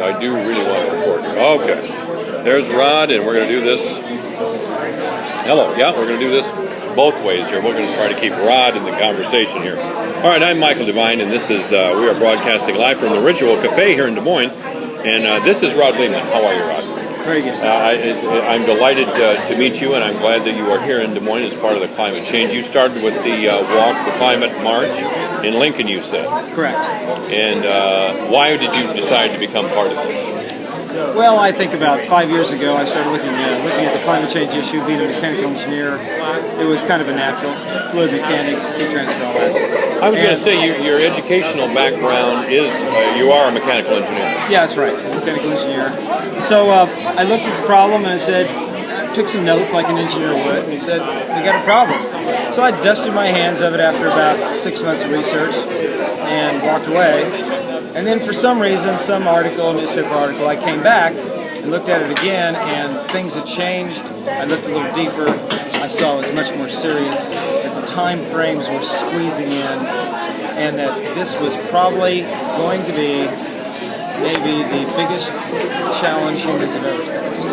I do really want to record here. Okay. There's Rod, and we're going to do this. Hello. Yeah, we're going to do this both ways here. We're going to try to keep Rod in the conversation here. All right, I'm Michael Devine, and this is we are broadcasting live from the Ritual Cafe here in Des Moines. And this is Rod Lyman. How are you, Rod? Very good. I'm delighted to meet you, and I'm glad that you are here in Des Moines as part of the climate change. You started with the Walk for Climate March in Lincoln, you said. Correct. And why did you decide to become part of this? Well, I think about 5 years ago, I started looking at the climate change issue, being a mechanical engineer. It was kind of a natural. Fluid mechanics, heat transfer, all that. I was going to say, your educational background is, you are a mechanical engineer. Yeah, that's right, mechanical engineer. So I looked at the problem and I said, took some notes like an engineer would, and he said, we got a problem. So I dusted my hands of it after about 6 months of research and walked away. And then for some reason, some newspaper article, I came back and looked at it again, and things had changed. I looked a little deeper. I saw it was much more serious, that the time frames were squeezing in, and that this was probably going to be maybe the biggest challenge humans have ever faced.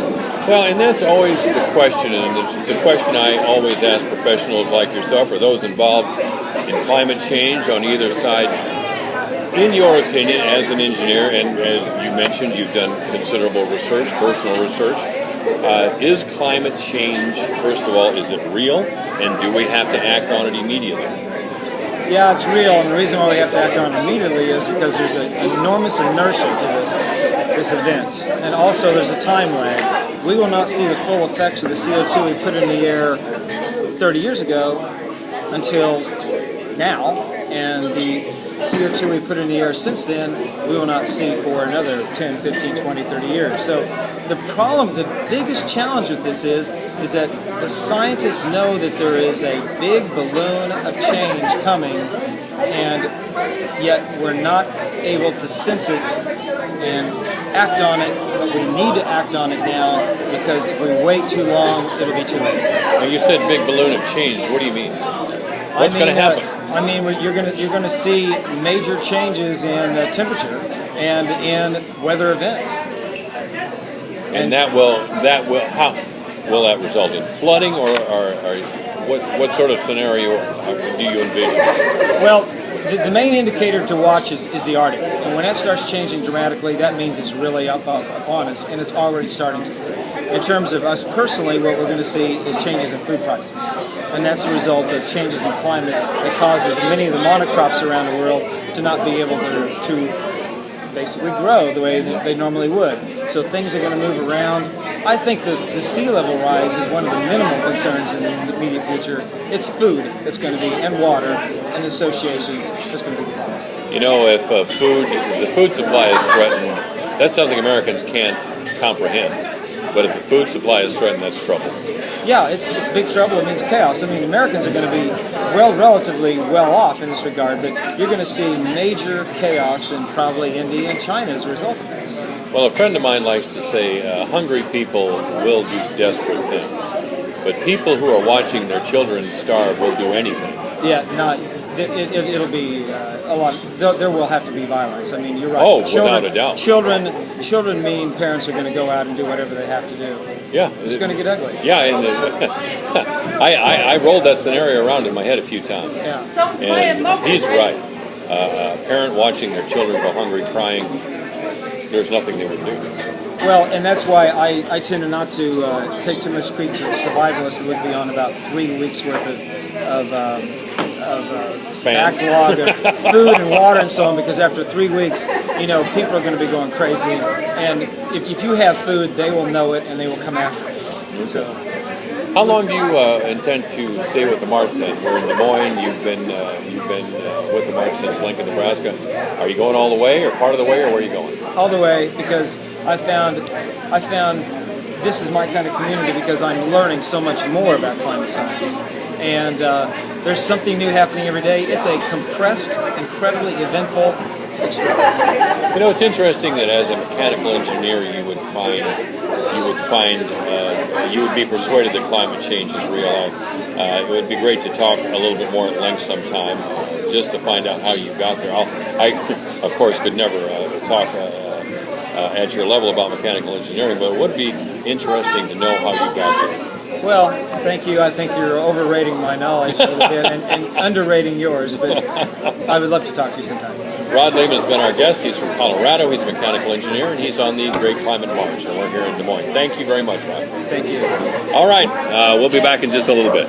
Well, and that's always the question, and it's a question I always ask professionals like yourself or those involved in climate change on either side. In your opinion, as an engineer, and as you mentioned, you've done considerable research, personal research, is climate change, first of all, is it real, and do we have to act on it immediately? Yeah, it's real, and the reason why we have to act on it immediately is because there's an enormous inertia to this event, and also there's a time lag. We will not see the full effects of the CO2 we put in the air 30 years ago until now, and the CO2 we put in the air since then, we will not see for another 10, 15, 20, 30 years. So the problem, the biggest challenge with this is that the scientists know that there is a big balloon of change coming, and yet we're not able to sense it and act on it, but we need to act on it now, because if we wait too long, it'll be too late. Now, you said big balloon of change. What do you mean? What's going to happen? You're going to see major changes in temperature and in weather events. And that will how will that result in flooding, or what sort of scenario do you envision? Well, the main indicator to watch is the Arctic, and when that starts changing dramatically, that means it's really up upon us, and it's already starting to. In terms of us personally, what we're going to see is changes in food prices, and that's a result of changes in climate that causes many of the monocrops around the world to not be able to basically grow the way that they normally would. So things are going to move around. I think that the sea level rise is one of the minimal concerns in the immediate future. It's food that's going to be, and water, and associations that's going to be the problem. You know, if the food supply is threatened, that's something Americans can't comprehend. But if the food supply is threatened, that's trouble. Yeah, it's big trouble. It means chaos. I mean, Americans are going to be relatively well off in this regard, but you're going to see major chaos in probably India and China as a result of this. Well, a friend of mine likes to say, hungry people will do desperate things, but people who are watching their children starve will do anything. Yeah, it'll be a lot. There will have to be violence. I mean, you're right. Oh, without a doubt. Children mean parents are going to go out and do whatever they have to do. Yeah, it's going to get ugly. Yeah, and I rolled that scenario around in my head a few times. Yeah, and he's right. A parent watching their children go hungry, crying, there's nothing they would do. Well, and that's why I tend not to take too much credence with survivalists who would be on about 3 weeks worth of backlog of food and water and so on, because after 3 weeks, people are going to be going crazy, and if you have food, they will know it and they will come after it. So, how long do you intend to stay with the March then? We're in Des Moines. You've been with the March since Lincoln, Nebraska. Are you going all the way, or part of the way, or where are you going? All the way, because I found this is my kind of community, because I'm learning so much more about climate science. And there's something new happening every day. It's a compressed, incredibly eventful experience. It's interesting that as a mechanical engineer, you would be persuaded that climate change is real. It would be great to talk a little bit more at length sometime, just to find out how you got there. I of course, could never talk at your level about mechanical engineering, but it would be interesting to know how you got there. Well, thank you. I think you're overrating my knowledge a little bit and underrating yours, but I would love to talk to you sometime. Rod Lyman has been our guest. He's from Colorado. He's a mechanical engineer, and he's on the Great Climate March, and we're here in Des Moines. Thank you very much, Rod. Thank you. All right, we'll be back in just a little bit.